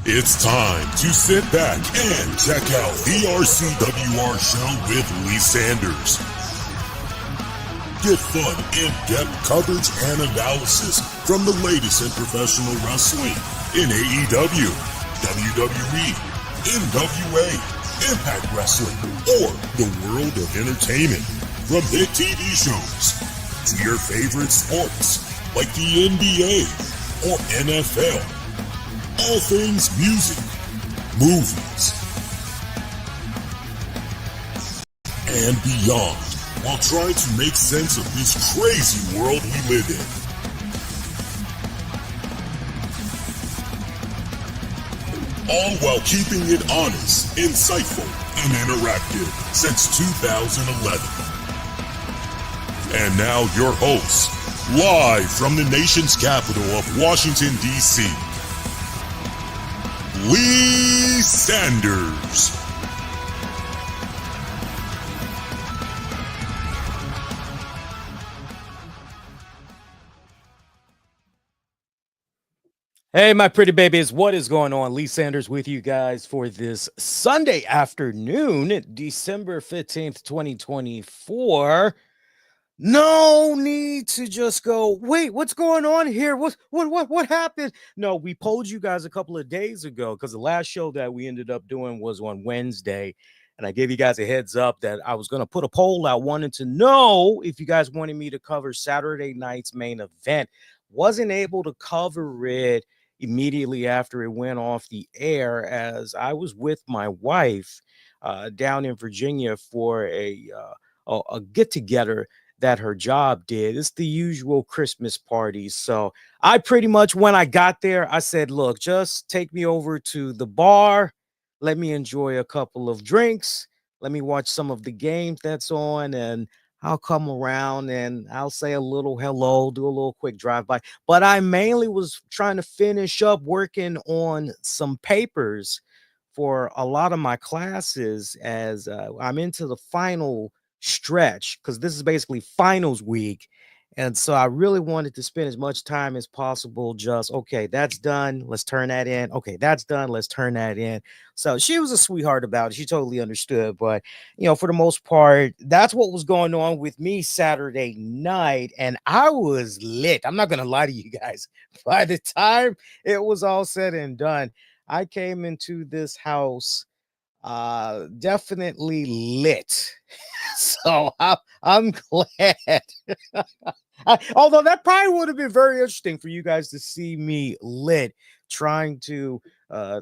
It's time to sit back and check out the RCWR show with Lee Sanders. Get fun, in-depth coverage and analysis from the latest in professional wrestling in AEW, WWE, NWA, Impact Wrestling, or the world of entertainment. From hit TV shows to your favorite sports like the NBA or NFL. All things music, movies, and beyond, while trying to make sense of this crazy world we live in. All while keeping it honest, insightful, and interactive since 2011. And now your hosts, live from the nation's capital of Washington, D.C., Lee Sanders. Hey, my pretty babies, what is going on? Lee Sanders with you guys for this Sunday afternoon, December 15th, 2024. No need to just go, wait, what's going on here? What happened? No, we polled you guys a couple of days ago because the last show that we ended up doing was on Wednesday. And I gave you guys a heads up that I was going to put a poll out, wanted to know if you guys wanted me to cover Saturday night's main event. Wasn't able to cover it immediately after it went off the air, as I was with my wife down in Virginia for a get together that her job did. It's the usual Christmas party. So I pretty much, when I got there, I said, look, just take me over to the bar. Let me enjoy a couple of drinks. Let me watch some of the games that's on, and I'll come around and I'll say a little hello, do a little quick drive-by. But I mainly was trying to finish up working on some papers for a lot of my classes, as I'm into the final stretch, because this is basically finals week. And so I really wanted to spend as much time as possible just, okay, that's done, let's turn that in. Okay, that's done, let's turn that in. So she was a sweetheart about it. She totally understood. But, for the most part, that's what was going on with me Saturday night. And I was lit. I'm not going to lie to you guys. By the time it was all said and done, I came into this house definitely lit. So I'm glad. Although that probably would have been very interesting for you guys to see me lit trying to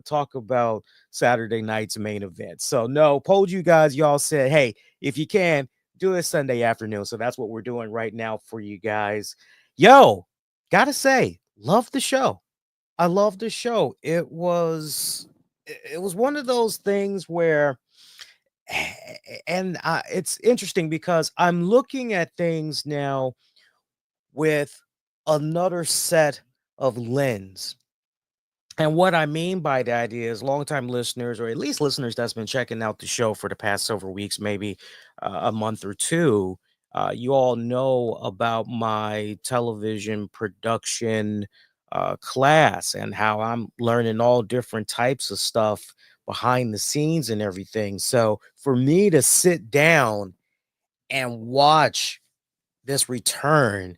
talk about Saturday night's main event. So no, polled you guys. Y'all said, hey, if you can, do it Sunday afternoon. So that's what we're doing right now for you guys. Yo, gotta say, love the show. I love the show. It was one of those things where, and it's interesting because I'm looking at things now with another set of lens. And what I mean by that is, longtime listeners, or at least listeners that's been checking out the show for the past several weeks, maybe a month or two, you all know about my television production class and how I'm learning all different types of stuff behind the scenes and everything. So for me to sit down and watch this return,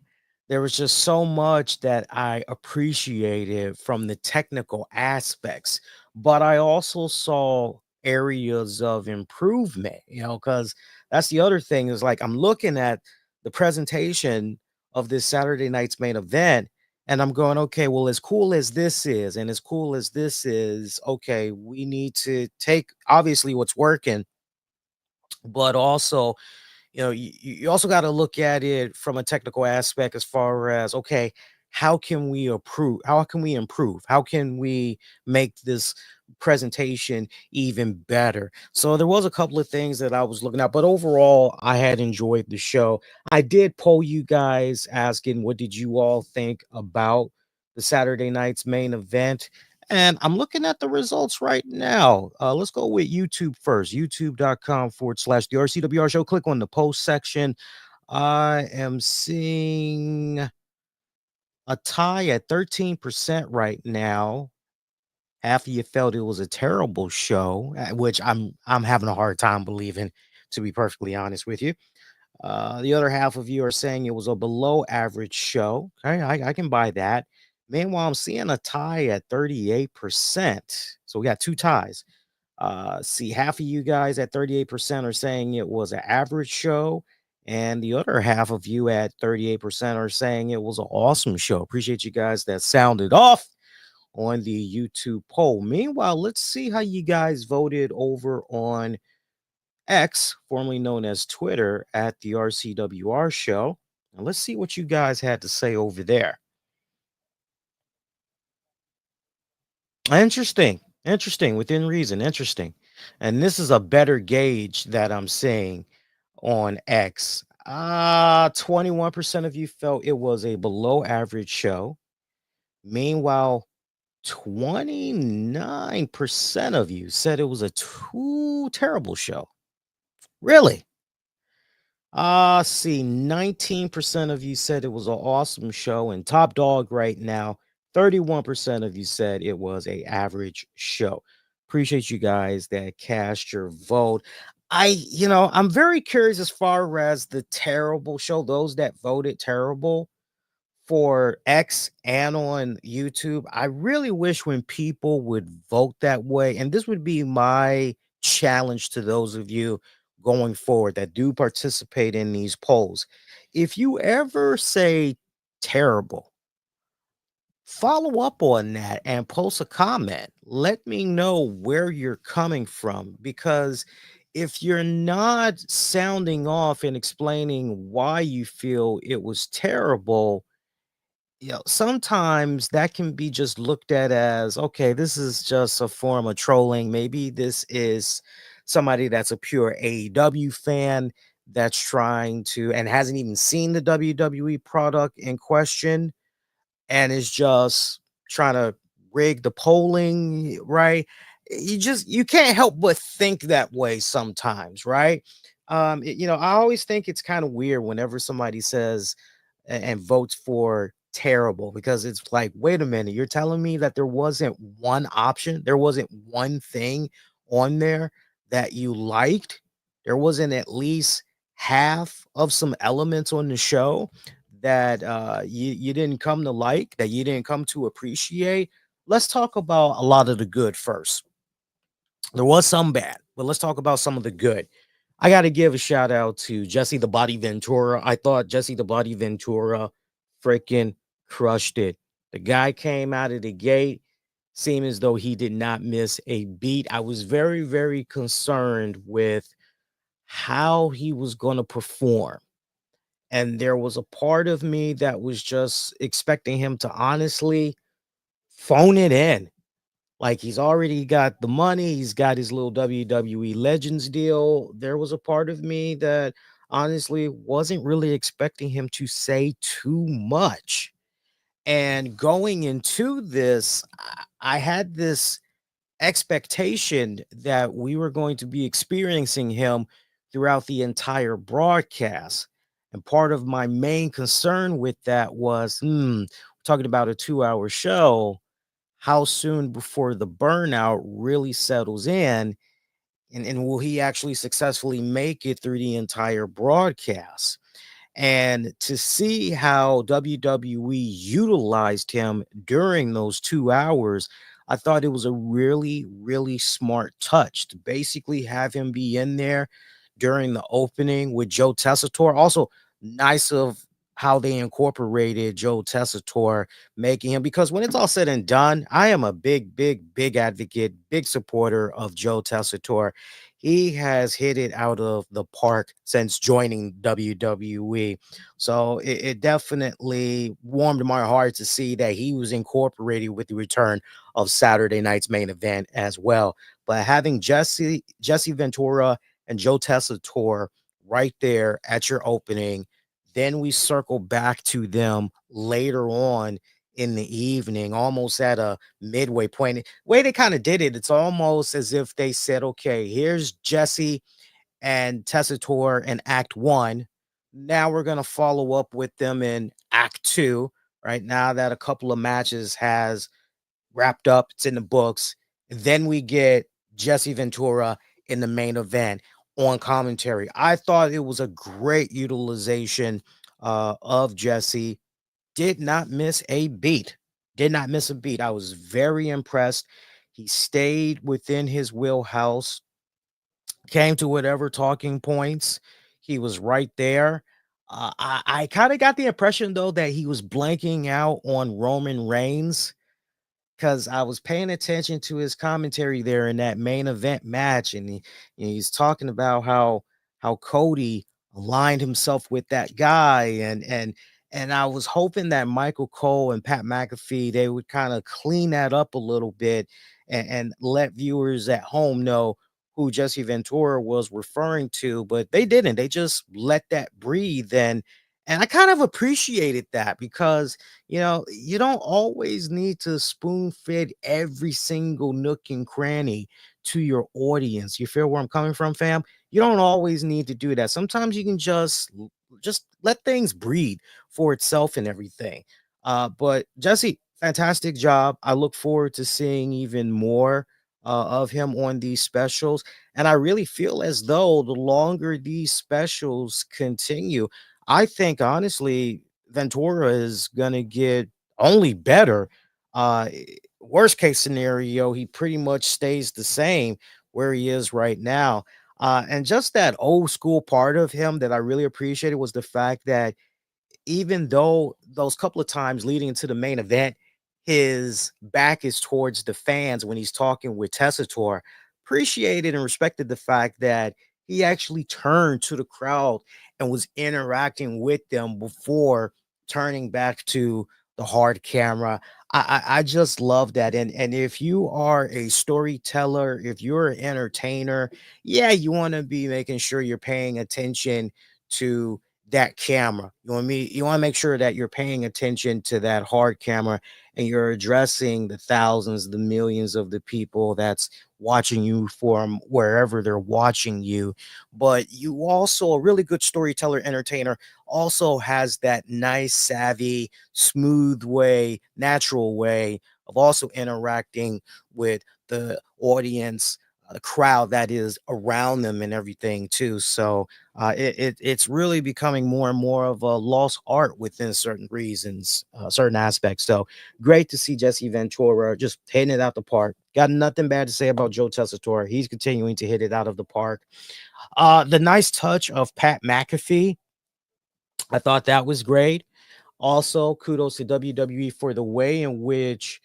there was just so much that I appreciated from the technical aspects, but I also saw areas of improvement, because that's the other thing is, like, I'm looking at the presentation of this Saturday night's main event, and I'm going, okay, well, as cool as this is, and as cool as this is, okay, we need to take obviously what's working, but also, you also got to look at it from a technical aspect, as far as, okay, how can we make this presentation even better? So there was a couple of things that I was looking at, but overall I had enjoyed the show. I did poll you guys asking, what did you all think about the Saturday night's main event? And I'm looking at the results right now. Let's go with YouTube first. YouTube.com/the RCWR show. Click on the post section. I am seeing a tie at 13% right now. Half of you felt it was a terrible show, which I'm having a hard time believing, to be perfectly honest with you. The other half of you are saying it was a below average show. Okay, I can buy that. Meanwhile, I'm seeing a tie at 38%. So we got two ties. See, half of you guys at 38% are saying it was an average show, and the other half of you at 38% are saying it was an awesome show. Appreciate you guys that sounded off on the YouTube poll. Meanwhile, let's see how you guys voted over on X, formerly known as Twitter, at the RCWR show. And let's see what you guys had to say over there. Interesting. Interesting. Within reason. Interesting. And this is a better gauge that I'm saying on X. 21% of you felt it was a below average show. Meanwhile, 29% of you said it was a too terrible show. Really? See, 19% of you said it was an awesome show, and top dog right now, 31% of you said it was a average show. Appreciate you guys that cast your vote. I'm very curious as far as the terrible show, those that voted terrible for X and on YouTube. I really wish when people would vote that way, and this would be my challenge to those of you going forward that do participate in these polls. If you ever say terrible, follow up on that and post a comment. Let me know where you're coming from, because if you're not sounding off and explaining why you feel it was terrible, sometimes that can be just looked at as, okay, this is just a form of trolling. Maybe this is somebody that's a pure AEW fan that's trying to and hasn't even seen the WWE product in question and is just trying to rig the polling, right? You can't help but think that way sometimes, right? I always think it's kind of weird whenever somebody says and votes for terrible, because it's like, wait a minute, you're telling me that there wasn't one option, there wasn't one thing on there that you liked, there wasn't at least half of some elements on the show that you didn't come to like, that you didn't come to appreciate. Let's talk about a lot of the good first. There was some bad, but let's talk about some of the good. I got to give a shout out to Jesse the Body Ventura. I thought Jesse the Body Ventura freaking crushed it. The guy came out of the gate, seemed as though he did not miss a beat. I was very, very concerned with how he was going to perform. And there was a part of me that was just expecting him to honestly phone it in. Like, he's already got the money, he's got his little WWE Legends deal. There was a part of me that honestly wasn't really expecting him to say too much. And going into this, I had this expectation that we were going to be experiencing him throughout the entire broadcast. And part of my main concern with that was, we're talking about a 2-hour show. How soon before the burnout really settles in? And will he actually successfully make it through the entire broadcast? And to see how WWE utilized him during those 2 hours, I thought it was a really, really smart touch to basically have him be in there during the opening with Joe Tessitore. Also, nice of how they incorporated Joe Tessitore, making him, because when it's all said and done, I am a big, big, big advocate, big supporter of Joe Tessitore. He has hit it out of the park since joining WWE. So it definitely warmed my heart to see that he was incorporated with the return of Saturday night's main event as well. But having Jesse Ventura and Joe Tessitore right there at your opening, then we circle back to them later on in the evening, almost at a midway point. Way they kind of did it, it's almost as if they said, okay, here's Jesse and Tessitore in Act 1. Now we're going to follow up with them in Act 2, right? Now that a couple of matches has wrapped up, it's in the books. Then we get Jesse Ventura in the main event on commentary. I thought it was a great utilization of Jesse. Did not miss a beat. Did not miss a beat. I was very impressed. He stayed within his wheelhouse, came to whatever talking points. He was right there. I kind of got the impression, though, that he was blanking out on Roman Reigns, because I was paying attention to his commentary there in that main event match, and he's talking about how Cody aligned himself with that guy, and I was hoping that Michael Cole and Pat McAfee, they would kind of clean that up a little bit, and let viewers at home know who Jesse Ventura was referring to, but they didn't. They just let that breathe, and I kind of appreciated that, because you don't always need to spoon feed every single nook and cranny to your audience. You feel where I'm coming from, fam? You don't always need to do that. Sometimes you can just let things breathe for itself and everything. But Jesse, fantastic job. I look forward to seeing even more of him on these specials. And I really feel as though the longer these specials continue, I think honestly Ventura is gonna get only better. Worst case scenario, he pretty much stays the same where he is right now. And just that old school part of him that I really appreciated was the fact that even though those couple of times leading into the main event, his back is towards the fans when he's talking with Tessitore, appreciated and respected the fact that he actually turned to the crowd and was interacting with them before turning back to the hard camera. I just love that. And if you are a storyteller, if you're an entertainer, yeah, you want to be making sure you're paying attention to that camera. You want to make sure that you're paying attention to that hard camera, and you're addressing the thousands, the millions of the people that's watching you from wherever they're watching you. But you also, a really good storyteller, entertainer, also has that nice, savvy, smooth way, natural way of also interacting with the audience, the crowd that is around them and everything too. So it's really becoming more and more of a lost art within certain reasons, certain aspects. So great to see Jesse Ventura just hitting it out the park. Got nothing bad to say about Joe Tessitore. He's continuing to hit it out of the park. The nice touch of Pat McAfee, I thought that was great. Also, kudos to WWE for the way in which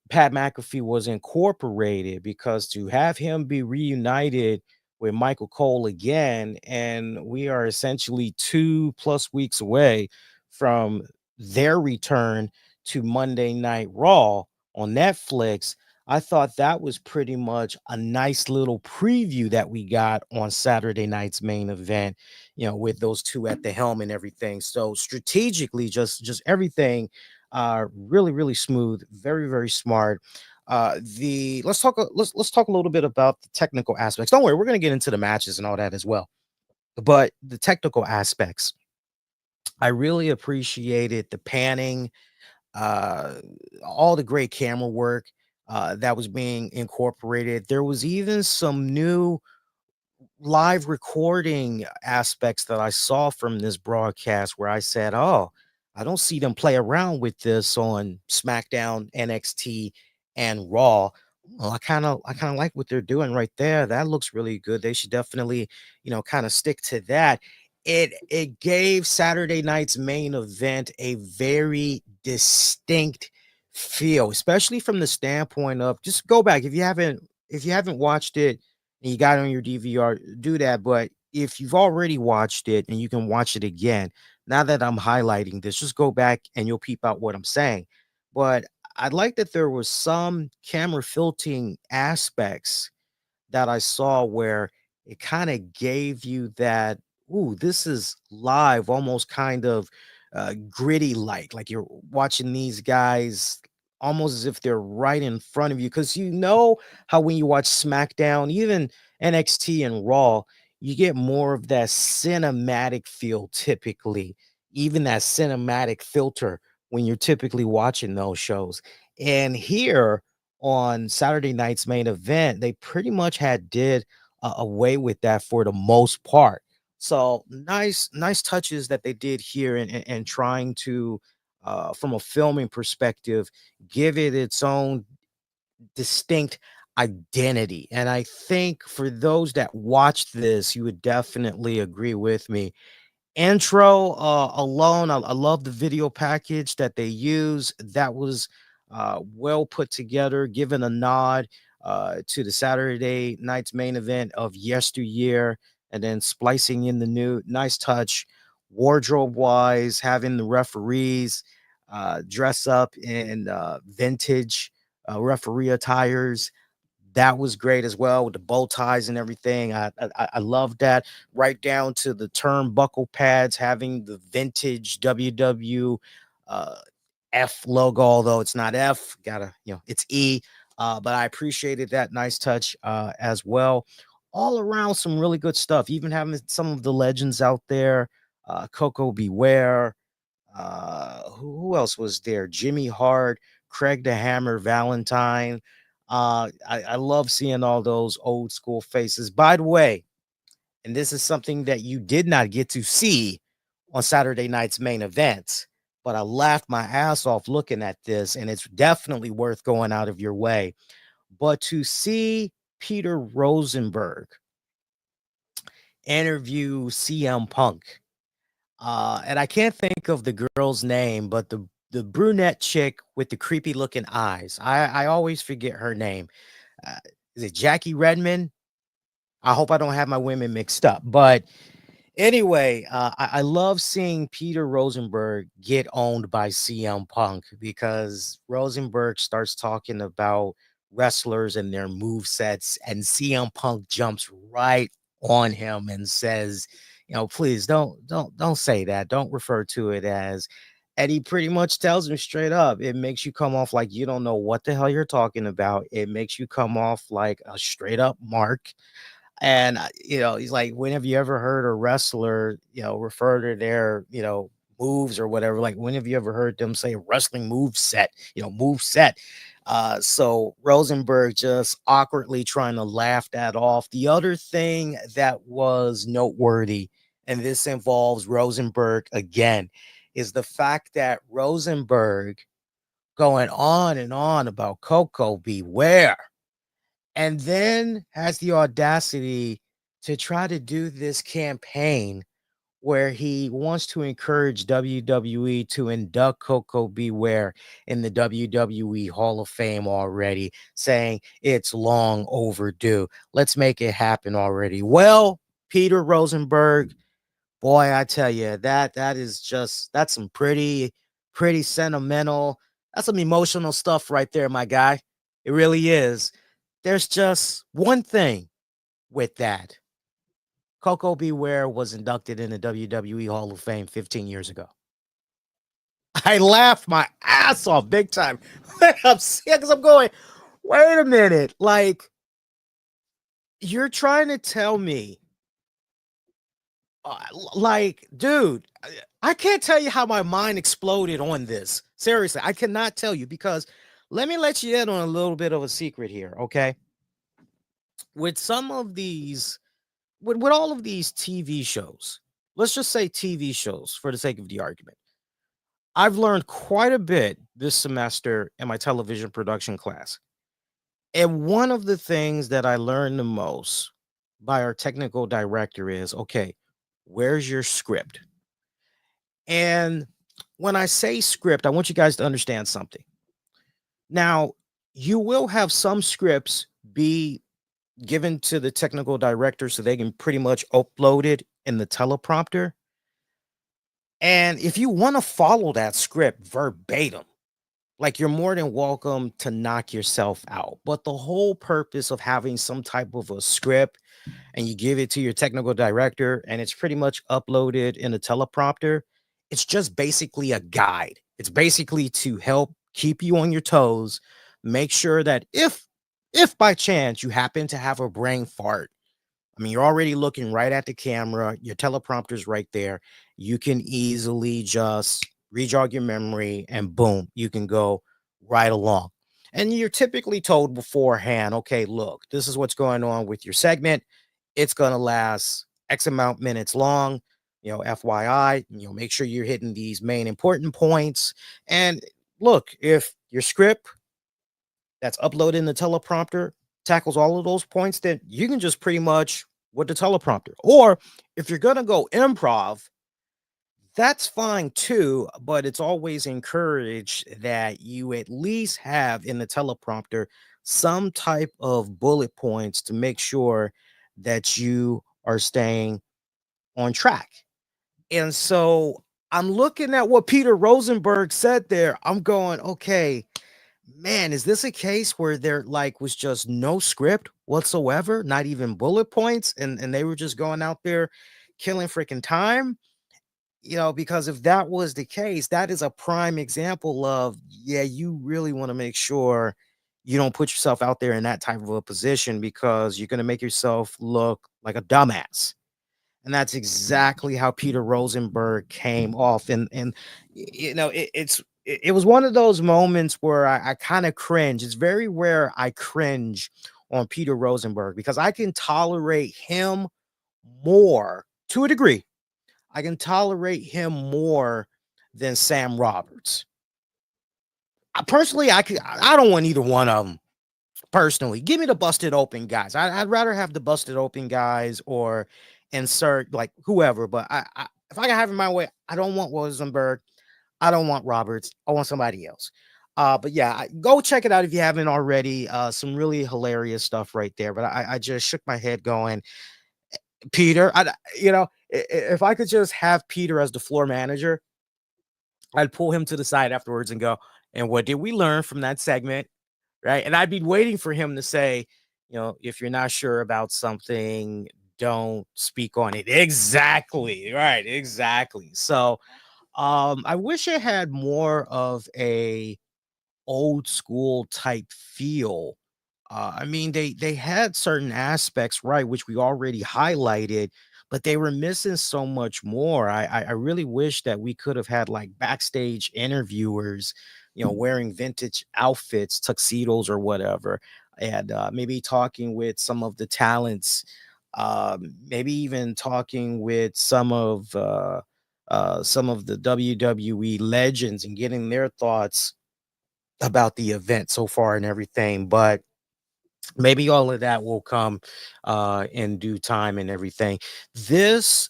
Pat McAfee was incorporated, because to have him be reunited with Michael Cole again, and we are essentially 2+ weeks away from their return to Monday Night Raw on Netflix. I thought that was pretty much a nice little preview that we got on Saturday night's main event, with those two at the helm and everything. So strategically, just everything really, really smooth, very, very smart. The let's talk a little bit about the technical aspects. Don't worry, we're gonna get into the matches and all that as well. But the technical aspects, I really appreciated the panning, uh, all the great camera work that was being incorporated. There was even some new live recording aspects that I saw from this broadcast where I said, "Oh, I don't see them play around with this on SmackDown, NXT, and Raw." Well, I kind of like what they're doing right there. That looks really good. They should definitely, kind of stick to that. It gave Saturday night's main event a very distinct feel, especially from the standpoint of, just go back if you haven't watched it and you got it on your DVR, do that. But if you've already watched it and you can watch it again, now that I'm highlighting this, just go back and you'll peep out what I'm saying. But I'd like that there was some camera filtering aspects that I saw where it kind of gave you that, ooh, this is live, almost kind of gritty like you're watching these guys almost as if they're right in front of you. Because how when you watch SmackDown, even NXT and Raw, you get more of that cinematic feel typically, even that cinematic filter when you're typically watching those shows. And here, on Saturday night's main event, they pretty much had did away with that for the most part. So nice touches that they did here, and trying to, from a filming perspective, give it its own distinct identity. And I think for those that watched this, you would definitely agree with me. Intro alone, I love the video package that they use. That was well put together, given a nod to the Saturday night's main event of yesteryear, and then splicing in the new. Nice touch. Wardrobe wise, having the referees dress up in vintage referee attires, that was great as well, with the bow ties and everything. I love that. Right down to the turnbuckle pads having the vintage WW F logo, although it's not F, gotta, it's E. But I appreciated that nice touch as well. All around, some really good stuff. Even having some of the legends out there, Coco Beware. Who else was there? Jimmy Hart, Craig the Hammer Valentine. I love seeing all those old school faces. By the way, and this is something that you did not get to see on Saturday night's main event, but I laughed my ass off looking at this, and it's definitely worth going out of your way. But to see Peter Rosenberg interview CM Punk, and I can't think of the girl's name, but the brunette chick with the creepy looking eyes. I always forget her name. Uh, is it Jackie Redmond? I hope I don't have my women mixed up. But anyway, I love seeing Peter Rosenberg get owned by CM Punk, because Rosenberg starts talking about wrestlers and their move sets, and CM Punk jumps right on him and says, please don't say that. Don't refer to it as. And he pretty much tells him straight up, it makes you come off like you don't know what the hell you're talking about. It makes you come off like a straight up mark. And, he's like, when have you ever heard a wrestler, refer to their, moves or whatever? Like, when have you ever heard them say wrestling move set, move set? So Rosenberg just awkwardly trying to laugh that off. The other thing that was noteworthy, and this involves Rosenberg again, is the fact that Rosenberg going on and on about Coco Beware, and then has the audacity to try to do this campaign where he wants to encourage WWE to induct Coco Beware in the WWE Hall of Fame already, saying it's long overdue. Let's make it happen already. Well, Peter Rosenberg, boy, I tell you, that's some pretty sentimental. That's some emotional stuff right there, my guy. It really is. There's just one thing with that. Coco Beware was inducted in the WWE Hall of Fame 15 years ago. I laughed my ass off big time. I'm sick because I'm going, wait a minute. Like, you're trying to tell me, like, dude, I can't tell you how my mind exploded on this. Seriously, I cannot tell you, because let me let you in on a little bit of a secret here, okay? With some of these, with all of these TV shows, let's just say TV shows for the sake of the argument, I've learned quite a bit this semester in my television production class. And one of the things that I learned the most by our technical director is, okay, where's your script? And when I say script, I want you guys to understand something. Now, you will have some scripts be given to the technical director so they can pretty much upload it in the teleprompter. And if you want to follow that script verbatim, like, you're more than welcome to knock yourself out. But the whole purpose of having some type of a script, and you give it to your technical director and it's pretty much uploaded in a teleprompter, it's just basically a guide. It's basically to help keep you on your toes, make sure that if by chance you happen to have a brain fart, I mean, you're already looking right at the camera, your teleprompter's right there. You can easily just rejog your memory and boom, you can go right along. And you're typically told beforehand, okay, look, this is what's going on with your segment. It's going to last X amount minutes long. FYI, make sure you're hitting these main important points. And look, if your script that's uploaded in the teleprompter tackles all of those points, then you can just pretty much with the teleprompter. Or if you're going to go improv, that's fine too, but it's always encouraged that you at least have in the teleprompter some type of bullet points to make sure that you are staying on track. And so I'm looking at what Peter Rosenberg said there. I'm going, okay, man, is this a case where there like was just no script whatsoever, not even bullet points, and they were just going out there killing freaking time? Because if that was the case, that is a prime example of, yeah, you really want to make sure you don't put yourself out there in that type of a position because you're going to make yourself look like a dumbass. And that's exactly how Peter Rosenberg came off. And it was one of those moments where I kind of cringe. It's very rare I cringe on Peter Rosenberg because I can tolerate him more to a degree. I can tolerate him more than Sam Roberts. Personally, I don't want either one of them. Personally, give me the busted open guys. I'd rather have the busted open guys or insert like whoever. But if I can have it my way, I don't want Rosenberg. I don't want Roberts. I want somebody else. But yeah, go check it out if you haven't already. Some really hilarious stuff right there. But I just shook my head going, Peter. If I could just have Peter as the floor manager, I'd pull him to the side afterwards and go, and what did we learn from that segment? Right. And I'd be waiting for him to say, if you're not sure about something, don't speak on it. Exactly. Right. Exactly. So I wish it had more of a old school type feel. I mean, they had certain aspects, right, which we already highlighted, but they were missing so much more. I really wish that we could have had like backstage interviewers, wearing vintage outfits, tuxedos or whatever, and maybe talking with some of the talents, maybe even talking with some of the WWE legends and getting their thoughts about the event so far and everything. But maybe all of that will come in due time and everything. This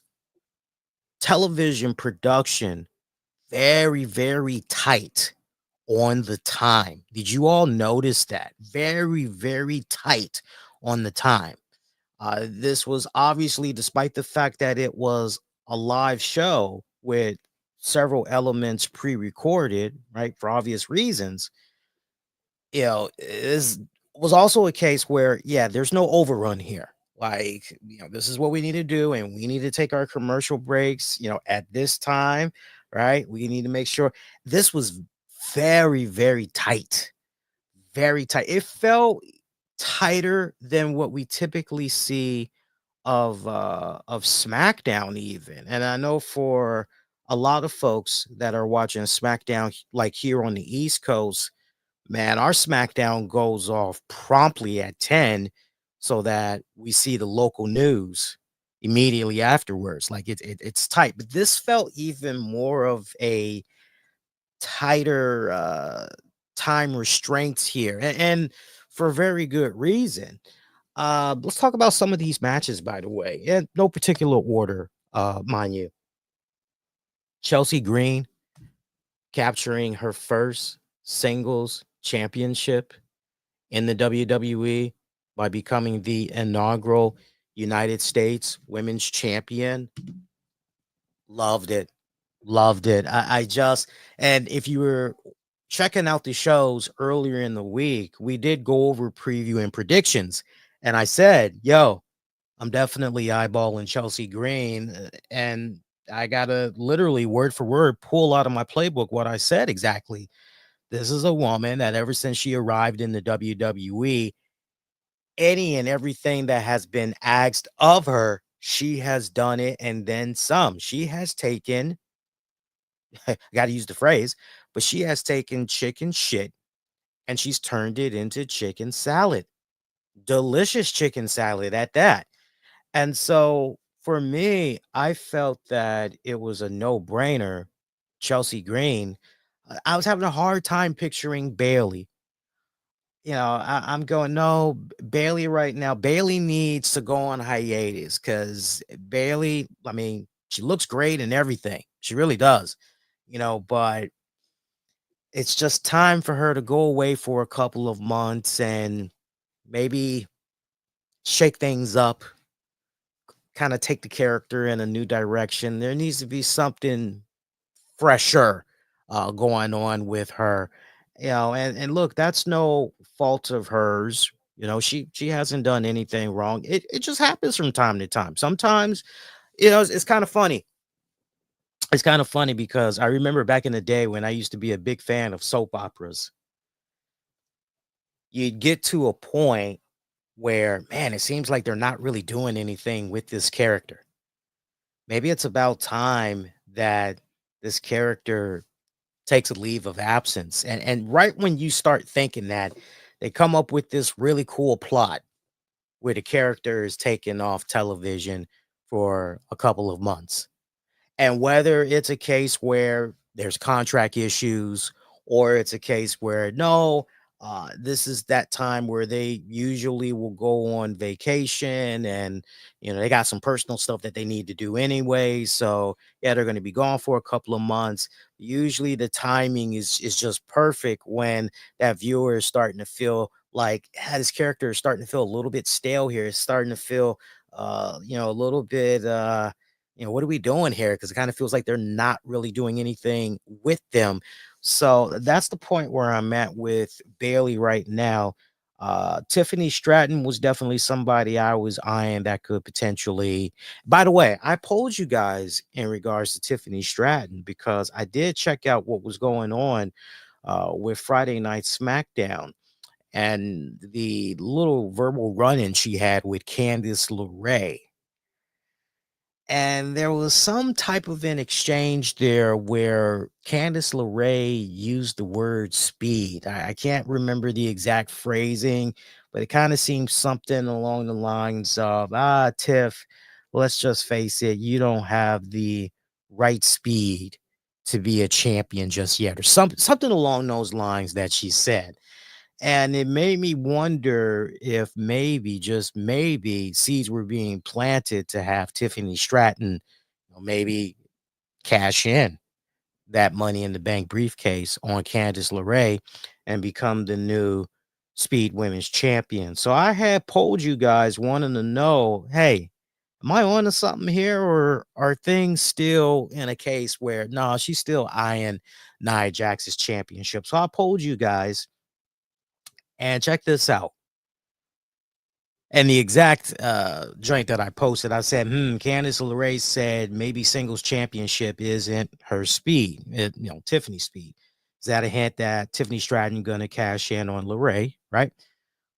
television production, very, very tight on the time. Did you all notice that? Very, very tight on the time. This was obviously, despite the fact that it was a live show with several elements pre-recorded, right, for obvious reasons. This was also a case where, yeah, there's no overrun here. Like, this is what we need to do, and we need to take our commercial breaks, at this time, right? We need to make sure this was very, very tight, very tight. It felt tighter than what we typically see of SmackDown even. And I know for a lot of folks that are watching SmackDown like here on the East Coast, man, our SmackDown goes off promptly at 10 so that we see the local news immediately afterwards. Like it's tight, but this felt even more of a tighter time restraints here, and for very good reason. Let's talk about some of these matches, by the way, in no particular order, mind you. Chelsea Green capturing her first singles championship in the WWE by becoming the inaugural United States Women's Champion. Loved it. Loved it. I just, and if you were checking out the shows earlier in the week, we did go over preview and predictions. And I said, yo, I'm definitely eyeballing Chelsea Green. And I got to literally word for word pull out of my playbook what I said exactly. This is a woman that ever since she arrived in the WWE, any and everything that has been asked of her, she has done it and then some. She has taken, I got to use the phrase, but she has taken chicken shit and she's turned it into chicken salad. Delicious chicken salad at that. And so for me, I felt that it was a no-brainer. Chelsea Green. I was having a hard time picturing Bailey. I'm going, no, Bailey right now. Bailey needs to go on hiatus because Bailey, I mean, she looks great and everything. She really does, but it's just time for her to go away for a couple of months and maybe shake things up, kind of take the character in a new direction. There needs to be something fresher going on with her. And look, that's no fault of hers. She hasn't done anything wrong. It just happens from time to time. Sometimes, it's kind of funny. It's kind of funny because I remember back in the day when I used to be a big fan of soap operas. You'd get to a point where, man, it seems like they're not really doing anything with this character. Maybe it's about time that this character takes a leave of absence. And right when you start thinking that, they come up with this really cool plot where the character is taken off television for a couple of months. And whether it's a case where there's contract issues or it's a case where no, this is that time where they usually will go on vacation and they got some personal stuff that they need to do anyway. So yeah, they're going to be gone for a couple of months. Usually the timing is just perfect when that viewer is starting to feel like this character is starting to feel a little bit stale here. It's starting to feel a little bit what are we doing here? Because it kind of feels like they're not really doing anything with them. So that's the point where I'm at with Bailey right now. Tiffany Stratton was definitely somebody I was eyeing that could potentially. By the way, I polled you guys in regards to Tiffany Stratton because I did check out what was going on with Friday Night SmackDown and the little verbal run-in she had with Candice LeRae. And there was some type of an exchange there where Candice LeRae used the word speed. I can't remember the exact phrasing, but it kind of seems something along the lines of, Tiff, let's just face it, you don't have the right speed to be a champion just yet, or something along those lines that she said. And it made me wonder if maybe, just maybe, seeds were being planted to have Tiffany Stratton, maybe cash in that Money in the Bank briefcase on Candice LeRae and become the new Speed Women's Champion. So I had polled you guys wanting to know, hey, am I on to something here, or are things still in a case where, no, she's still eyeing Nia Jax's championship? So I polled you guys, and check this out. And the exact joint that I posted, I said, Candice LeRae said maybe singles championship isn't her speed, Tiffany's speed. Is that a hint that Tiffany Stratton going to cash in on LeRae, right?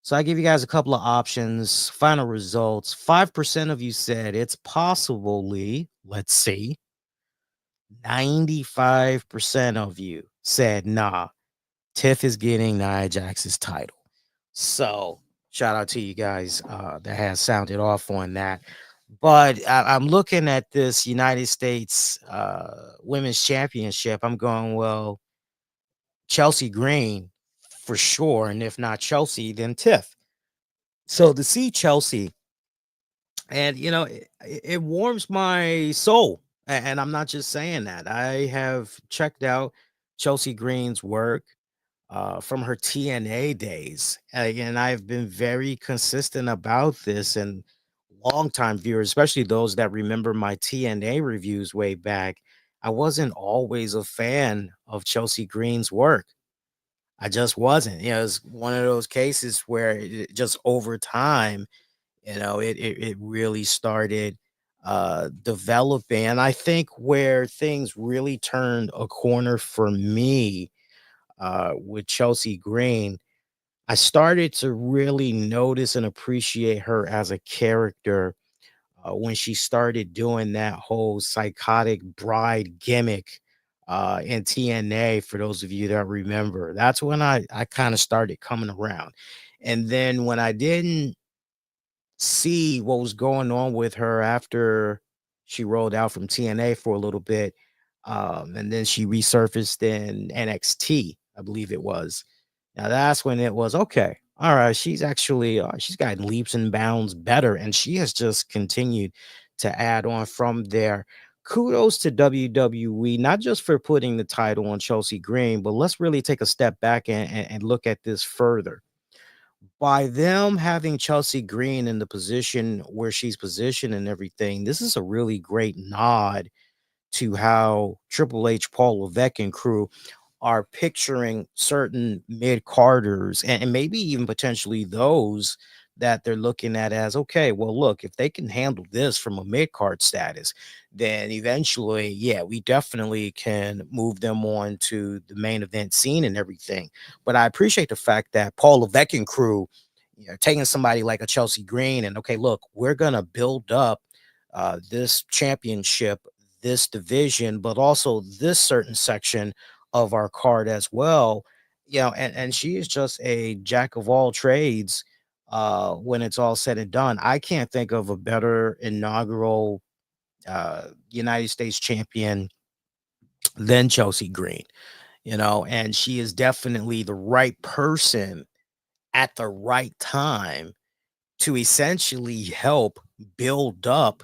So I give you guys a couple of options. Final results. 5% of you said it's possibly, let's see. 95% of you said, nah, Tiff is getting Nia Jax's title. So shout out to you guys that has sounded off on that. But I'm looking at this United States Women's Championship. I'm going, well, Chelsea Green for sure. And if not Chelsea, then Tiff. So to see Chelsea, and it warms my soul. And I'm not just saying that. I have checked out Chelsea Green's work from her TNA days. And I've been very consistent about this, and longtime viewers, especially those that remember my TNA reviews way back, I wasn't always a fan of Chelsea Green's work. I just wasn't. It's one of those cases where just over time, it really started developing. And I think where things really turned a corner for me with Chelsea Green, I started to really notice and appreciate her as a character when she started doing that whole psychotic bride gimmick in TNA, for those of you that remember. That's when I kind of started coming around. And then when I didn't see what was going on with her after she rolled out from TNA for a little bit, and then she resurfaced in NXT, I believe it was. Now that's when it was okay. All right, she's actually she's gotten leaps and bounds better, and she has just continued to add on from there. Kudos to WWE, not just for putting the title on Chelsea Green, but let's really take a step back and look at this further. By them having Chelsea Green in the position where she's positioned and everything, this is a really great nod to how Triple H, Paul Levesque, and crew are picturing certain mid carders and maybe even potentially those that they're looking at as okay, well, look, if they can handle this from a mid card status, then eventually, yeah, we definitely can move them on to the main event scene and everything. But I appreciate the fact that Paul Levesque and crew, taking somebody like a Chelsea Green and okay, look, we're gonna build up this championship, this division, but also this certain section of our card as well. And she is just a jack of all trades when it's all said and done. I can't think of a better inaugural United States champion than Chelsea Green, and she is definitely the right person at the right time to essentially help build up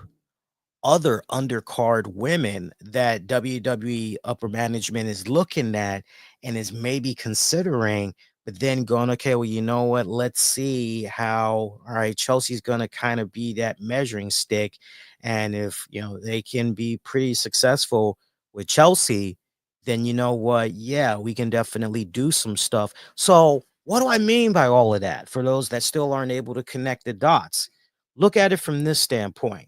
other undercard women that WWE upper management is looking at and is maybe considering, but then going, okay, well, you know what? Let's see how, all right, Chelsea's going to kind of be that measuring stick. And if, they can be pretty successful with Chelsea, then you know what? Yeah, we can definitely do some stuff. So, what do I mean by all of that for those that still aren't able to connect the dots? Look at it from this standpoint.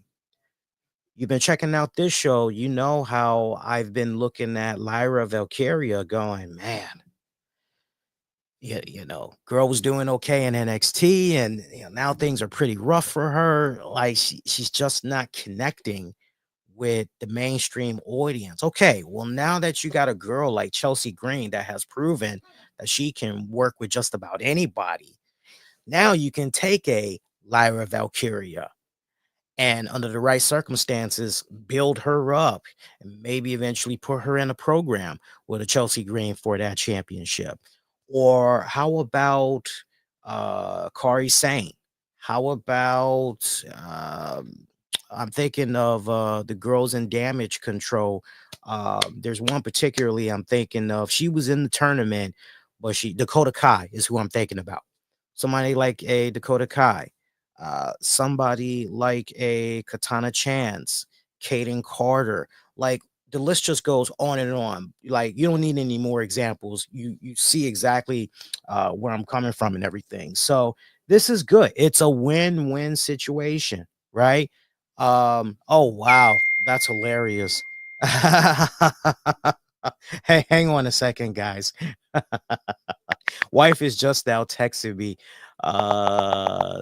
You've been checking out this show, you know how I've been looking at Lyra Valkyria going, man, yeah, girl was doing okay in NXT, and now things are pretty rough for her. Like she's just not connecting with the mainstream audience. Okay, well, now that you got a girl like Chelsea Green that has proven that she can work with just about anybody, now you can take a Lyra Valkyria and under the right circumstances, build her up and maybe eventually put her in a program with a Chelsea Green for that championship. Or how about Kari Sane? How about I'm thinking of the girls in damage control. There's one particularly I'm thinking of. She was in the tournament, but Dakota Kai is who I'm thinking about. Somebody like a Dakota Kai, somebody like a Katana Chance, Kaden Carter. Like the list just goes on and on. Like you don't need any more examples. You see exactly where I'm coming from and everything. So this is good. It's a win-win situation, right? Oh wow, that's hilarious. Hey, hang on a second, guys. Wife is just now texting me.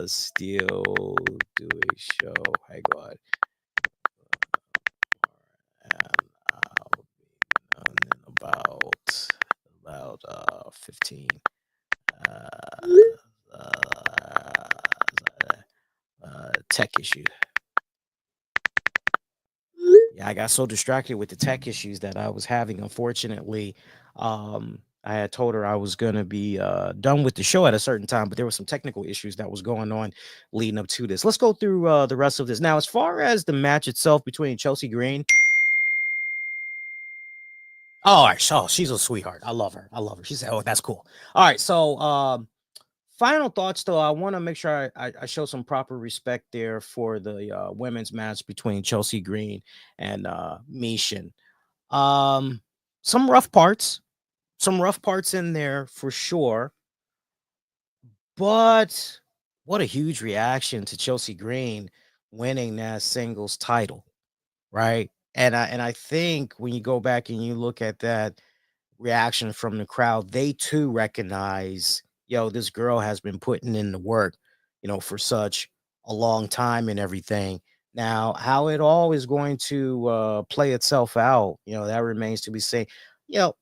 Still doing show. Hang on. And in about 15. Uh, Tech issue. Yeah, I got so distracted with the tech issues that I was having. Unfortunately, I had told her I was gonna be done with the show at a certain time, but there were some technical issues that was going on leading up to this. Let's go through the rest of this. Now, as far as the match itself between Chelsea Green, oh, all right, so she's a sweetheart. I love her. I love her. She said, "Oh, that's cool." All right, so final thoughts though. I want to make sure I show some proper respect there for the women's match between Chelsea Green and Mishin. Um, some rough parts in there for sure, but what a huge reaction to Chelsea Green winning that singles title, right? And I think when you go back and you look at that reaction from the crowd, they too recognize, this girl has been putting in the work, for such a long time and everything. Now, how it all is going to play itself out, that remains to be seen. You know,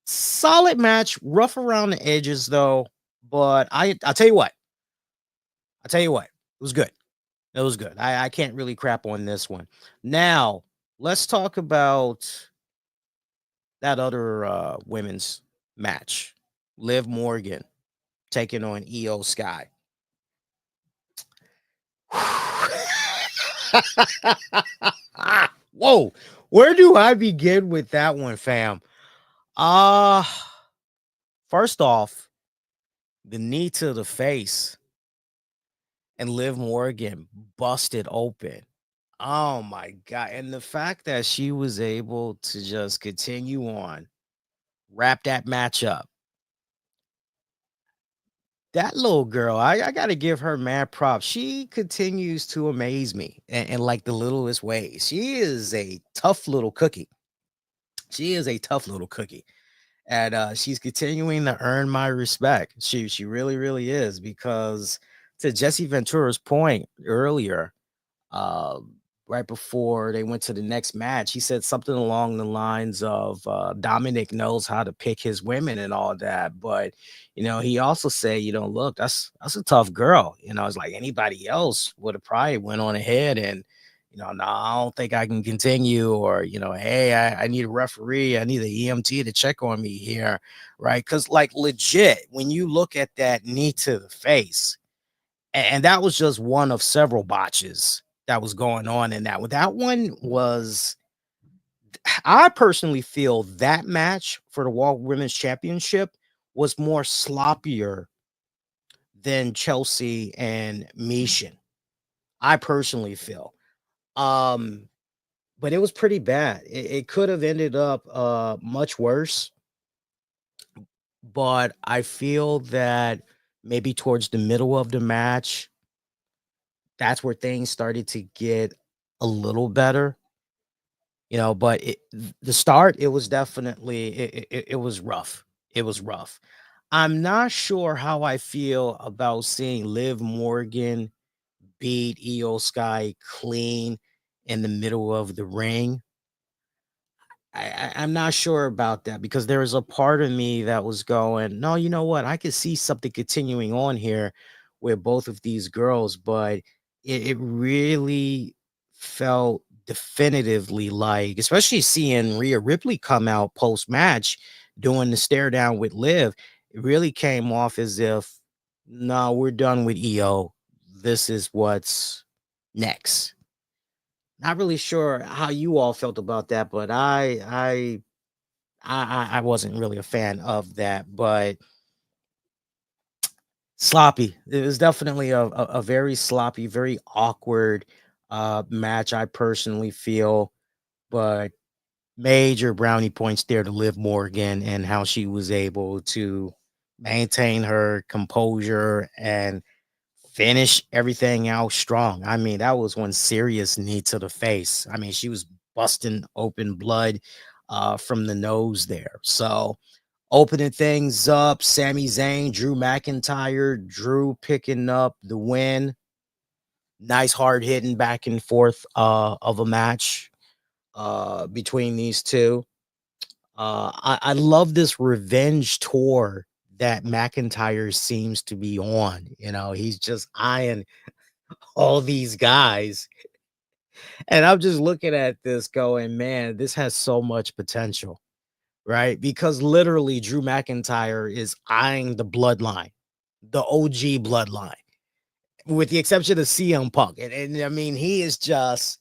Solid match, rough around the edges though. But I'll tell you what, it was good. It was good. I can't really crap on this one. Now, let's talk about that other women's match. Liv Morgan taking on EO Sky. Whoa, where do I begin with that one, fam? Uh First off, the knee to the face and Liv Morgan busted open. Oh my god. And the fact that she was able to just continue on, wrap that match up. That little girl, I gotta give her mad props. She continues to amaze me in like the littlest ways. She is a tough little cookie. She is a tough little cookie. And she's continuing to earn my respect. She really, really is, because to Jesse Ventura's point earlier, uh, right before they went to the next match, he said something along the lines of Dominic knows how to pick his women and all that. But he also said, look, that's a tough girl. It's like anybody else would have probably went on ahead and no, I don't think I can continue, or hey, I need a referee, I need the EMT to check on me here, right? Because like legit, when you look at that knee to the face, and that was just one of several botches that was going on in that one. That one was, I personally feel that match for the World Women's Championship was more sloppier than Chelsea and Mishin. I personally feel. Um, but it was pretty bad. It could have ended up much worse, but I feel that maybe towards the middle of the match, that's where things started to get a little better. But the start, it was definitely, it was rough. It was rough. I'm not sure how I feel about seeing Liv Morgan beat Io Sky clean in the middle of the ring. I'm not sure about that, because there was a part of me that was going, no, you know what? I could see something continuing on here with both of these girls, but it really felt definitively like, especially seeing Rhea Ripley come out post match doing the stare down with Liv, it really came off as if, no, we're done with EO. This is what's next. Not really sure how you all felt about that, but I wasn't really a fan of that. But sloppy. It was definitely a very sloppy, very awkward match, I personally feel. But major brownie points there to Liv Morgan and how she was able to maintain her composure and finish everything out strong. I mean, that was one serious knee to the face. I mean, she was busting open blood from the nose there. So opening things up, Sami Zayn, Drew McIntyre, Drew picking up the win. Nice hard hitting back and forth of a match between these two. I love this revenge tour that McIntyre seems to be on. He's just eyeing all these guys. And I'm just looking at this going, man, this has so much potential, right? Because literally Drew McIntyre is eyeing the bloodline, the OG bloodline, with the exception of CM Punk. And I mean, he is just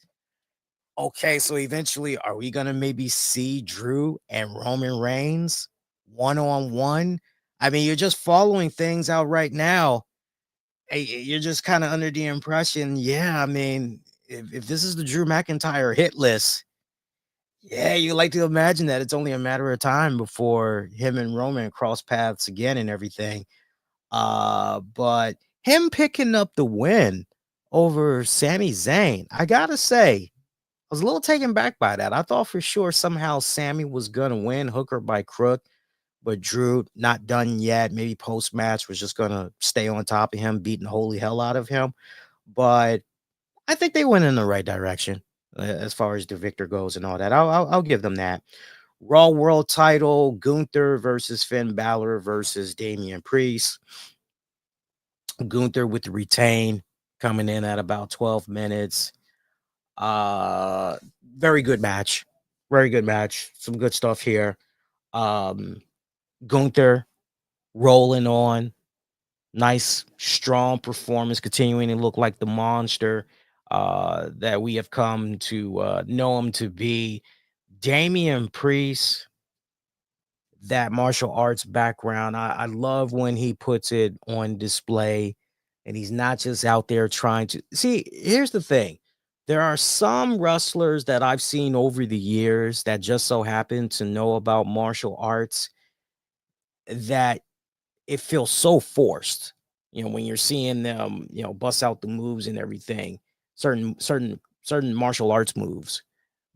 okay. So eventually, are we gonna maybe see Drew and Roman Reigns one-on-one? I mean, you're just following things out right now. You're just kind of under the impression, yeah, I mean, if this is the Drew McIntyre hit list, yeah, you like to imagine that it's only a matter of time before him and Roman cross paths again and everything. But him picking up the win over Sami Zayn, I gotta say, I was a little taken back by that. I thought for sure somehow Sammy was gonna win hooker by crook, but Drew not done yet. Maybe post match was just gonna stay on top of him, beating the holy hell out of him. But I think they went in the right direction as far as the victor goes and all that. I'll give them that. Raw World Title: Gunther versus Finn Balor versus Damian Priest. Gunther with the retain, coming in at about 12 minutes. Uh, Very good match. Very good match. Some good stuff here. Um, Gunther rolling on. Nice, strong performance, continuing to look like the monster that we have come to know him to be. Damian Priest, that martial arts background, I love when he puts it on display and he's not just out there trying to see. Here's the thing: there are some wrestlers that I've seen over the years that just so happen to know about martial arts that it feels so forced. When you're seeing them, bust out the moves and everything, certain martial arts moves.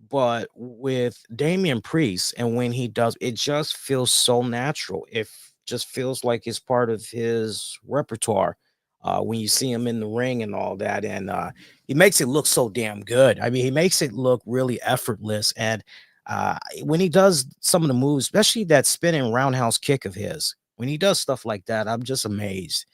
But with Damian Priest, and when he does, it just feels so natural. It just feels like it's part of his repertoire. When you see him in the ring and all that, and he makes it look so damn good. I mean, he makes it look really effortless. And when he does some of the moves, especially that spinning roundhouse kick of his, when he does stuff like that, I'm just amazed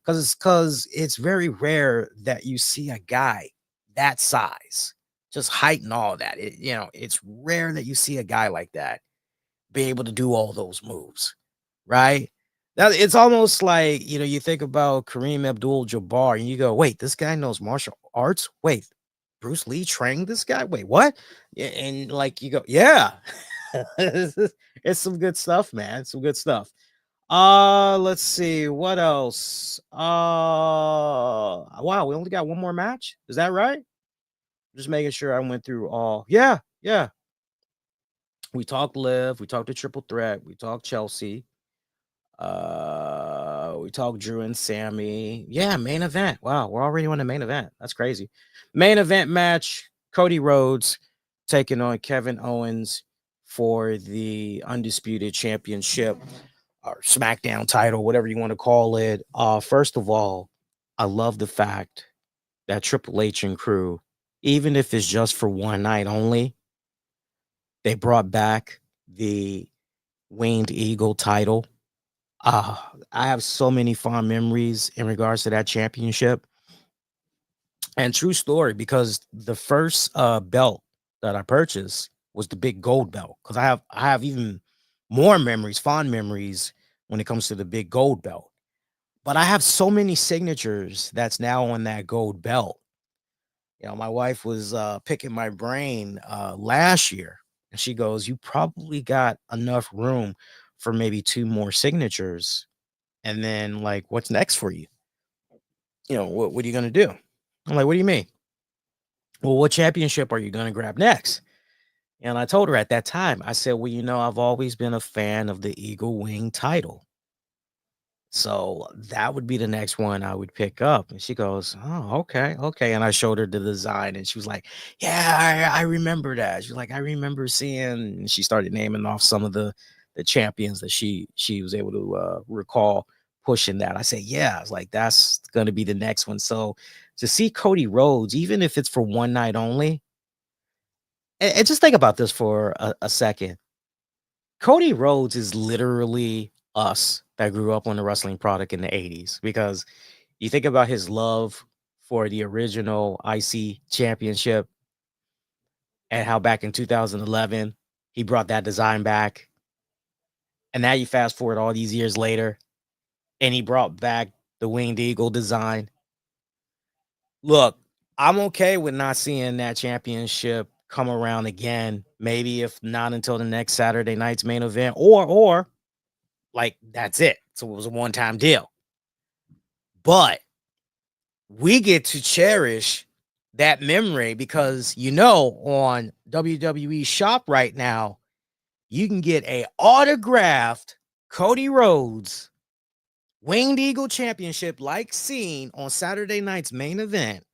because it's very rare that you see a guy that size, just height and all that. It's rare that you see a guy like that be able to do all those moves, right? Now it's almost like you think about Kareem Abdul-Jabbar and you go, wait, this guy knows martial arts. Wait, Bruce Lee trained this guy. Wait, what? And like you go, yeah, it's some good stuff, man. Some good stuff. Let's see what else. Wow, we only got one more match. Is that right? Just making sure I went through all. Yeah, yeah. We talked Liv, we talked the triple threat, we talked Chelsea, we talked Drew and Sammy. Yeah, main event. Wow, we're already on the main event. That's crazy. Main event match: Cody Rhodes taking on Kevin Owens for the undisputed championship or SmackDown title, whatever you want to call it. First of all, I love the fact that Triple H and crew, even if it's just for one night only, they brought back the Winged Eagle title. I have so many fond memories in regards to that championship. And true story, because the first belt that I purchased was the big gold belt. Because I have even more memories, fond memories, when it comes to the big gold belt. But I have so many signatures that's now on that gold belt. My wife was picking my brain last year, and she goes, "You probably got enough room for maybe two more signatures, and then like, what's next for you? What are you gonna do?" I'm like, "What do you mean? Well, what championship are you gonna grab next?" And I told her at that time, I said, "Well, I've always been a fan of the Eagle Wing title. So that would be the next one I would pick up." And she goes, "Oh, okay, okay." And I showed her the design, and she was like, "Yeah, I remember that." She's like, "I remember seeing." And she started naming off some of the champions that she was able to recall pushing that. I said, "Yeah." I was like, "That's gonna be the next one." So to see Cody Rhodes, even if it's for one night only, and just think about this for a second. Cody Rhodes is literally us that grew up on the wrestling product in the 80s, because you think about his love for the original IC championship and how back in 2011 he brought that design back. And now you fast forward all these years later and he brought back the Winged Eagle design. Look, I'm okay with not seeing that championship come around again. Maybe if not until the next Saturday night's main event, or like that's it. So it was a one-time deal. But we get to cherish that memory because on WWE Shop right now, you can get a autographed Cody Rhodes Winged Eagle Championship like seen on Saturday night's main event,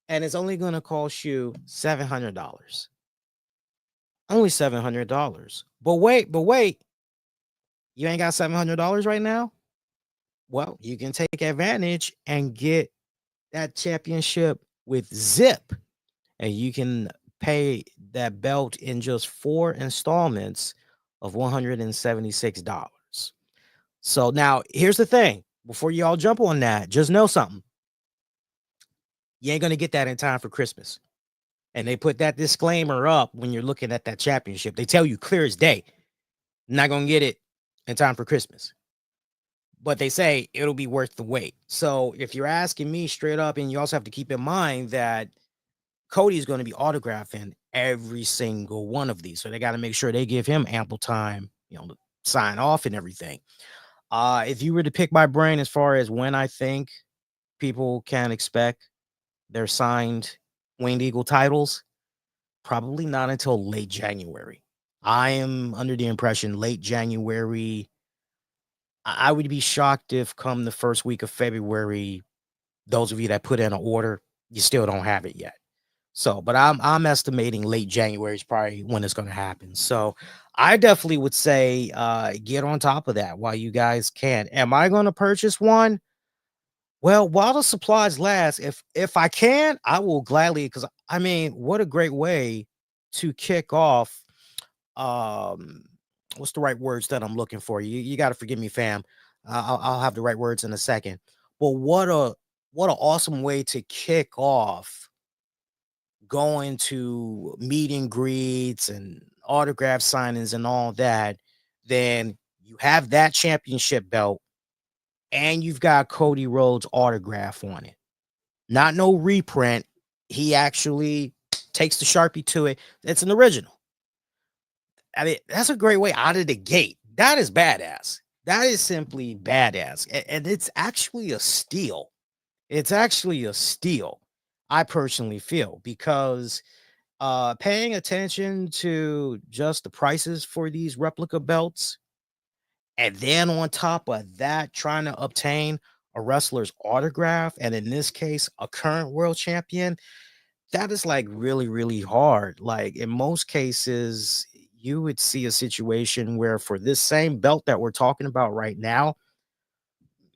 and it's only going to cost you $700. Only $700. But wait, you ain't got $700 right now? Well, you can take advantage and get that championship with Zip, and you can pay that belt in just 4 installments of $176. So now here's the thing. Before y'all jump on that, just know something. You ain't going to get that in time for Christmas. And they put that disclaimer up when you're looking at that championship. They tell you clear as day, not going to get it in time for Christmas. But they say it'll be worth the wait. So if you're asking me straight up, and you also have to keep in mind that Cody is going to be autographing every single one of these. So they got to make sure they give him ample time, to sign off and everything. If you were to pick my brain as far as when I think people can expect their signed Winged Eagle titles, probably not until late January. I am under the impression late January. I would be shocked if come the first week of February, those of you that put in an order, you still don't have it yet. So, but I'm estimating late January is probably when it's going to happen. So I definitely would say get on top of that while you guys can. Am I going to purchase one? Well, while the supplies last, if I can, I will gladly, because I mean, what a great way to kick off. Um, what's the right words that I'm looking for? You got to forgive me, fam. I'll have the right words in a second. But what an awesome way to kick off going to meet and greets and autograph signings and all that. Then you have that championship belt and you've got Cody Rhodes autograph on it. Not no reprint. He actually takes the Sharpie to it. It's an original. I mean, that's a great way out of the gate. That is badass. That is simply badass. And it's actually a steal. It's actually a steal, I personally feel, because paying attention to just the prices for these replica belts, and then on top of that, trying to obtain a wrestler's autograph, and in this case, a current world champion, that is like really, really hard. Like in most cases, you would see a situation where for this same belt that we're talking about right now,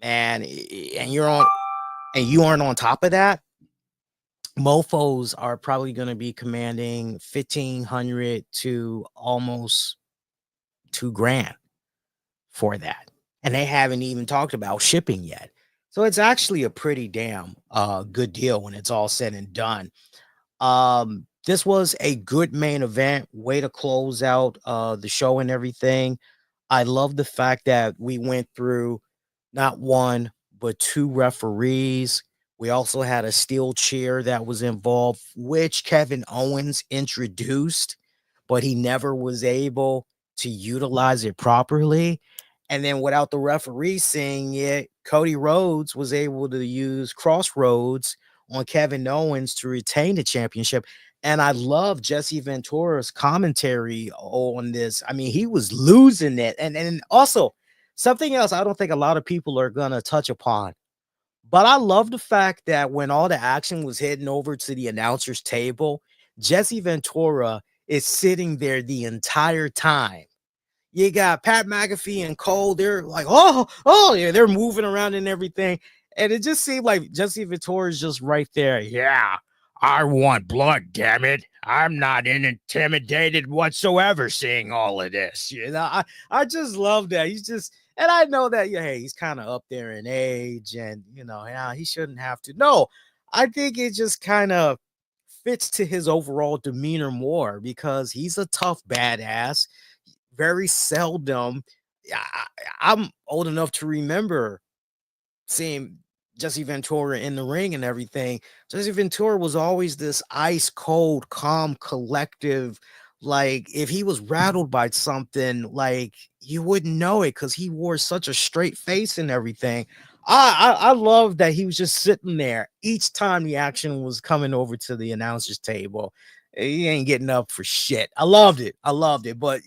and you aren't on top of that, mofos are probably going to be commanding 1,500 to almost $2,000 for that, and they haven't even talked about shipping yet. So it's actually a pretty damn good deal when it's all said and done. This was a good main event, way to close out the show and everything. I love the fact that we went through not one but two referees. We also had a steel chair that was involved, which Kevin Owens introduced, but he never was able to utilize it properly. And then without the referee seeing it, Cody Rhodes was able to use Crossroads on Kevin Owens to retain the championship. And I love Jesse Ventura's commentary on this. I mean, he was losing it. And also something else I don't think a lot of people are going to touch upon. But I love the fact that when all the action was heading over to the announcer's table, Jesse Ventura is sitting there the entire time. You got Pat McAfee and Cole. They're like, oh, yeah, they're moving around and everything. And it just seemed like Jesse Ventura is just right there. Yeah, I want blood, damn it. I'm not intimidated whatsoever seeing all of this. I just love that. He's just, and I know that, yeah, hey, he's kind of up there in age and, yeah, he shouldn't have to. No, I think it just kind of fits to his overall demeanor more because he's a tough badass. Very seldom. I'm old enough to remember seeing Jesse Ventura in the ring and everything. Jesse Ventura was always this ice cold, calm, collective. Like if he was rattled by something, like you wouldn't know it because he wore such a straight face and everything. I love that he was just sitting there each time the action was coming over to the announcer's table. He ain't getting up for shit. I loved it. But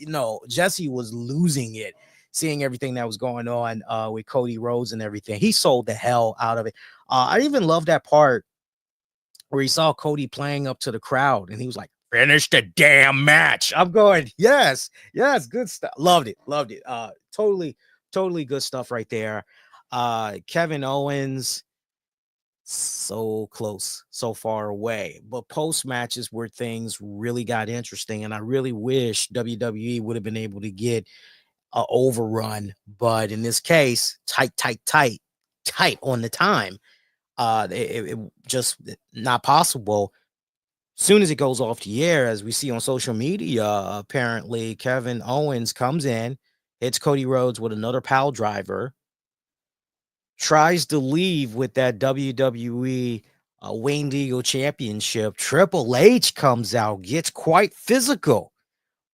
Jesse was losing it, seeing everything that was going on with Cody Rhodes and everything. He sold the hell out of it. I even love that part where he saw Cody playing up to the crowd and he was like, finish the damn match. I'm going, yes, good stuff. Loved it. Totally good stuff right there. Kevin Owens, So close, so far away. But post matches where things really got interesting, and I really wish WWE would have been able to get a overrun. But in this case, tight on the time. It just not possible. Soon as it goes off the air, as we see on social media, apparently Kevin Owens comes in, hits Cody Rhodes with another pile driver, tries to leave with that WWE Wayne Eagle Championship. Triple H comes out, gets quite physical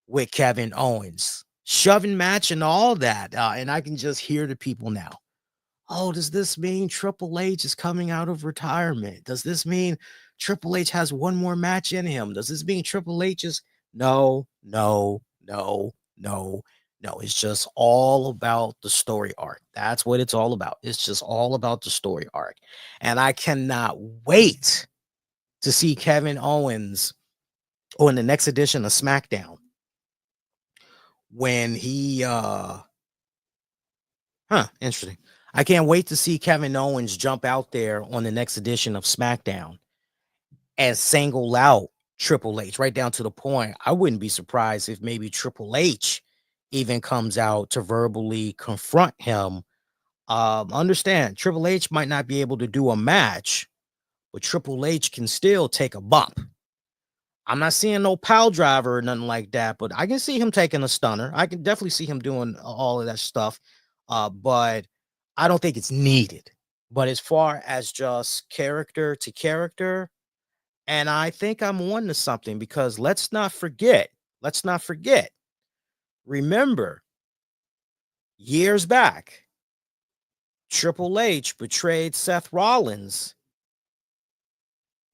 with Kevin Owens, shoving match and all that. And I can just hear the people now. Oh, does this mean Triple H is coming out of retirement? Does this mean Triple H has one more match in him? Does this mean Triple H is no, no, no, no, no. It's just all about the story arc. That's what it's all about. It's just all about the story arc. And I cannot wait to see Kevin Owens on the next edition of SmackDown when he interesting. I can't wait to see Kevin Owens jump out there on the next edition of SmackDown and single out Triple H right down to the point. I wouldn't be surprised if maybe Triple H even comes out to verbally confront him. Understand, Triple H might not be able to do a match, but Triple H can still take a bump. I'm not seeing no pile driver or nothing like that, but I can see him taking a stunner. I can definitely see him doing all of that stuff. But I don't think it's needed. But as far as just character to character, and I think I'm on to something because let's not forget, remember years back, Triple H betrayed Seth Rollins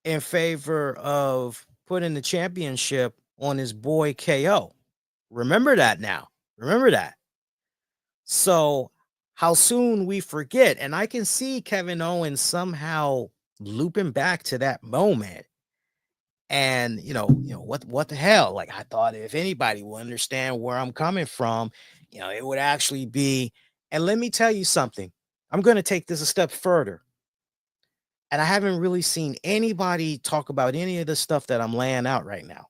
in favor of putting the championship on his boy KO. Remember that now. Remember that. So, how soon we forget, and I can see Kevin Owens somehow looping back to that moment. And what the hell? Like I thought if anybody will understand where I'm coming from, it would actually be. And let me tell you something. I'm going to take this a step further. And I haven't really seen anybody talk about any of the stuff that I'm laying out right now.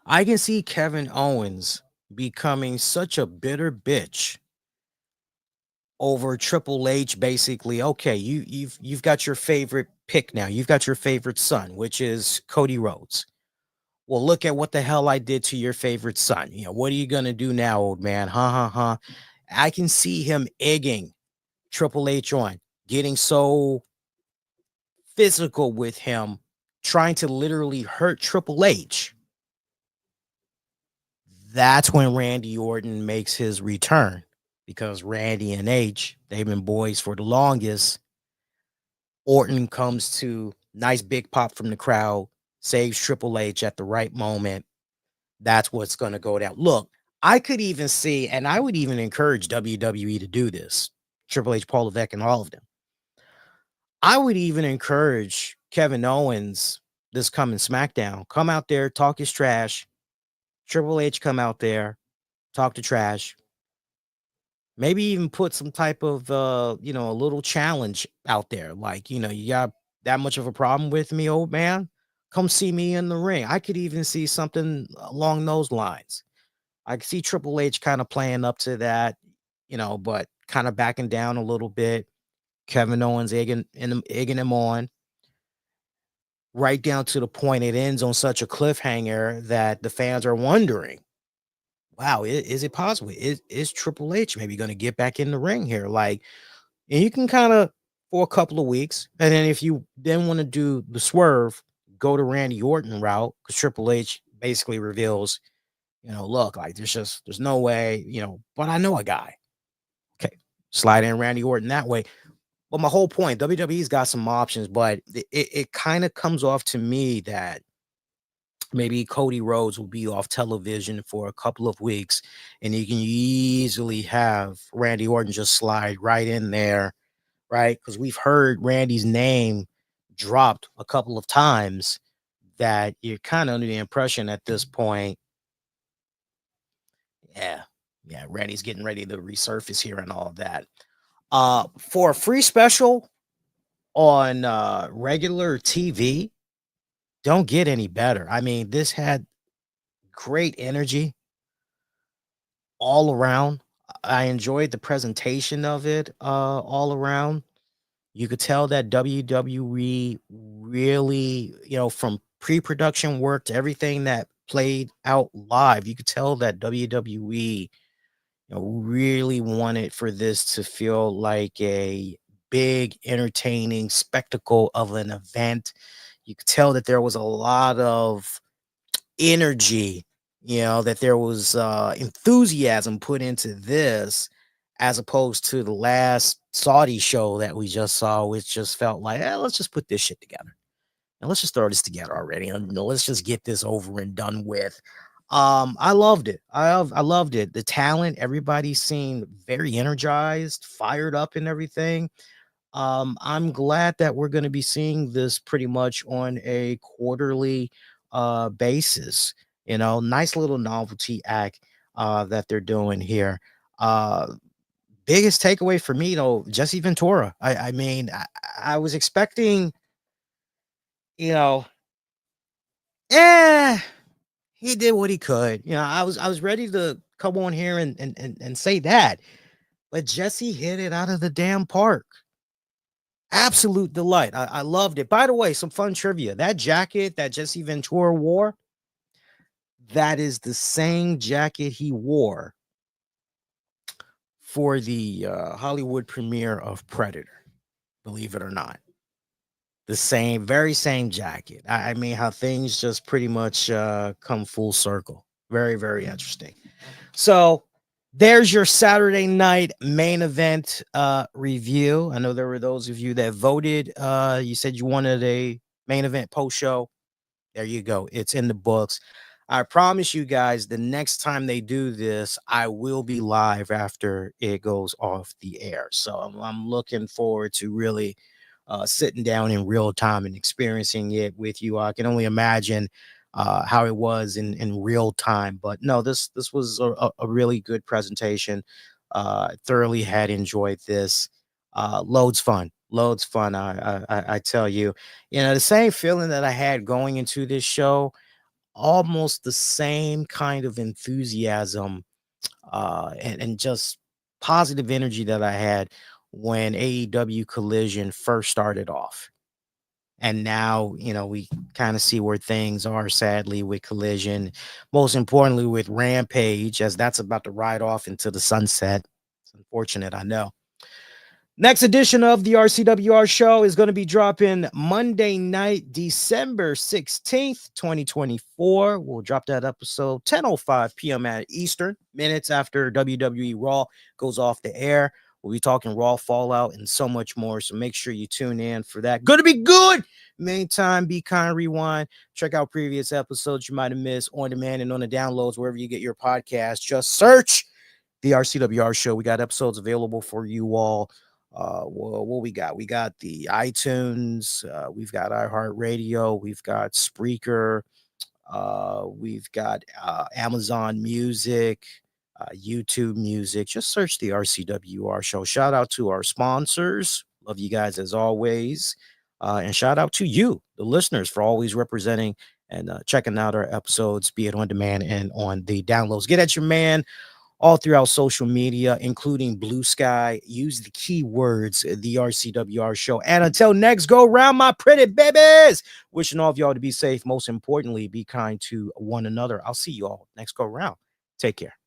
I can see Kevin Owens becoming such a bitter bitch over Triple H. Basically, okay, you've got your favorite pick now. You've got your favorite son, which is Cody Rhodes. Well, look at what the hell I did to your favorite son. What are you gonna do now, old man? Ha. I can see him egging Triple H on, getting so physical with him, trying to literally hurt Triple H. That's when Randy Orton makes his return because Randy and H, they've been boys for the longest. Orton comes to nice big pop from the crowd, saves Triple H at the right moment. That's what's going to go down. Look, I could even see, and I would even encourage WWE to do this. Triple H, Paul Levesque, and all of them. I would even encourage Kevin Owens this coming SmackDown. Come out there, talk his trash. Triple H come out there, talk the trash. Maybe even put some type of a little challenge out there. Like, you got that much of a problem with me, old man? Come see me in the ring. I could even see something along those lines. I could see Triple H kind of playing up to that, but kind of backing down a little bit. Kevin Owens egging him on right down to the point it ends on such a cliffhanger that the fans are wondering, wow, is it possible? Is Triple H maybe going to get back in the ring here? Like, and you can kind of for a couple of weeks, and then if you then want to do the swerve, go to Randy Orton route because Triple H basically reveals, look, like there's no way, but I know a guy. Okay, slide in Randy Orton that way. But my whole point, WWE's got some options, but it kind of comes off to me that maybe Cody Rhodes will be off television for a couple of weeks, and you can easily have Randy Orton just slide right in there, right? Because we've heard Randy's name dropped a couple of times that you're kind of under the impression at this point, yeah, Randy's getting ready to resurface here and all of that. For a free special, on regular TV don't get any better. I mean, this had great energy all around. I enjoyed the presentation of it all around. You could tell that WWE really, from pre-production work to everything that played out live, you could tell that WWE, really wanted for this to feel like a big, entertaining spectacle of an event. You could tell that there was a lot of energy, that there was enthusiasm put into this as opposed to the last Saudi show that we just saw, which just felt like, let's just put this shit together. And let's just throw this together already. And let's just get this over and done with. I loved it. I loved it. The talent, everybody seemed very energized, fired up and everything. I'm glad that we're going to be seeing this pretty much on a quarterly basis. Nice little novelty act that they're doing here. Uh, Biggest takeaway for me though, Jesse Ventura. I mean, I was expecting, you know, eh, he did what he could. I was ready to come on here and say that, but Jesse hit it out of the damn park. Absolute delight. I loved it. By the way, some fun trivia. That jacket that Jesse Ventura wore, that is the same jacket he wore for the Hollywood premiere of Predator. Believe it or not. The same, very same jacket. I mean, how things just pretty much come full circle. Very, very interesting. So there's your Saturday night main event review. I know there were those of you that voted. You said you wanted a main event post show. There you go. It's in the books. I promise you guys, the next time they do this, I will be live after it goes off the air. So I'm looking forward to really sitting down in real time and experiencing it with you. I can only imagine how it was in real time. But no, this was a really good presentation. Thoroughly had enjoyed this. Loads fun. Loads fun. I tell you, the same feeling that I had going into this show, almost the same kind of enthusiasm and just positive energy that I had when AEW Collision first started off. And now, we kind of see where things are, sadly, with Collision. Most importantly, with Rampage, as that's about to ride off into the sunset. It's unfortunate, I know. Next edition of the RCWR show is going to be dropping Monday night, December 16th, 2024. We'll drop that episode 10:05 p.m. at Eastern, minutes after WWE Raw goes off the air. We'll be talking Raw Fallout and so much more. So make sure you tune in for that. Going to be good. Meantime, be kind, rewind. Check out previous episodes you might have missed on demand and on the downloads, wherever you get your podcast. Just search the RCWR show. We got episodes available for you all. What we got? We got the iTunes, we've got iHeartRadio, we've got Spreaker, we've got Amazon Music, YouTube Music. Just search the RCWR show. Shout out to our sponsors. Love you guys as always. And shout out to you, the listeners, for always representing and checking out our episodes, be it on demand and on the downloads. Get at your man all throughout social media, including Blue Sky. Use the keywords, the RCWR show. And until next go round, my pretty babies, wishing all of y'all to be safe. Most importantly, be kind to one another. I'll see you all next go round. Take care.